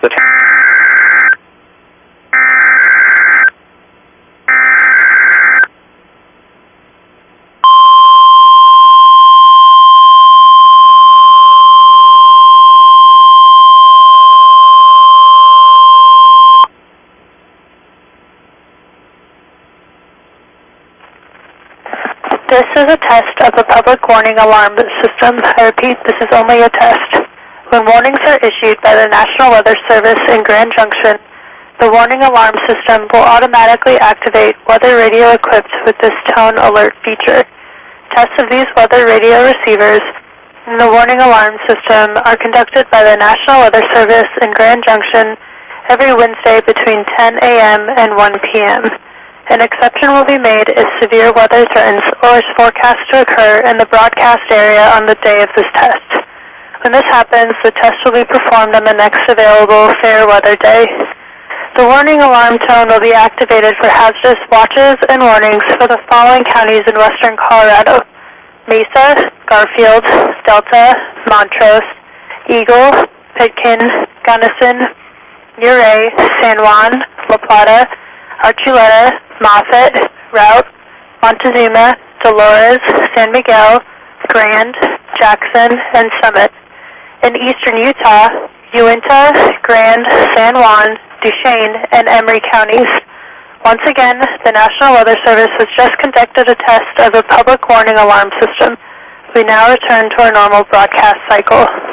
The This is a test of the public warning alarm system. I repeat, this is only a test. When warnings are issued by the National Weather Service in Grand Junction, the warning alarm system will automatically activate weather radio equipped with this tone alert feature. Tests of these weather radio receivers and the warning alarm system are conducted by the National Weather Service in Grand Junction every Wednesday between 10 a.m. and 1 p.m. An exception will be made if severe weather threatens or is forecast to occur in the broadcast area on the day of this test. When this happens, the test will be performed on the next available fair weather day. The warning alarm tone will be activated for hazardous watches and warnings for the following counties in western Colorado: Mesa, Garfield, Delta, Montrose, Eagle, Pitkin, Gunnison, Ouray, San Juan, La Plata, Archuleta, Moffett, Route, Montezuma, Dolores, San Miguel, Grand, Jackson, and Summit. In eastern Utah, Uinta, Grand, San Juan, Duchesne, and Emery counties. Once again, the National Weather Service has just conducted a test of the public warning alarm system. We now return to our normal broadcast cycle.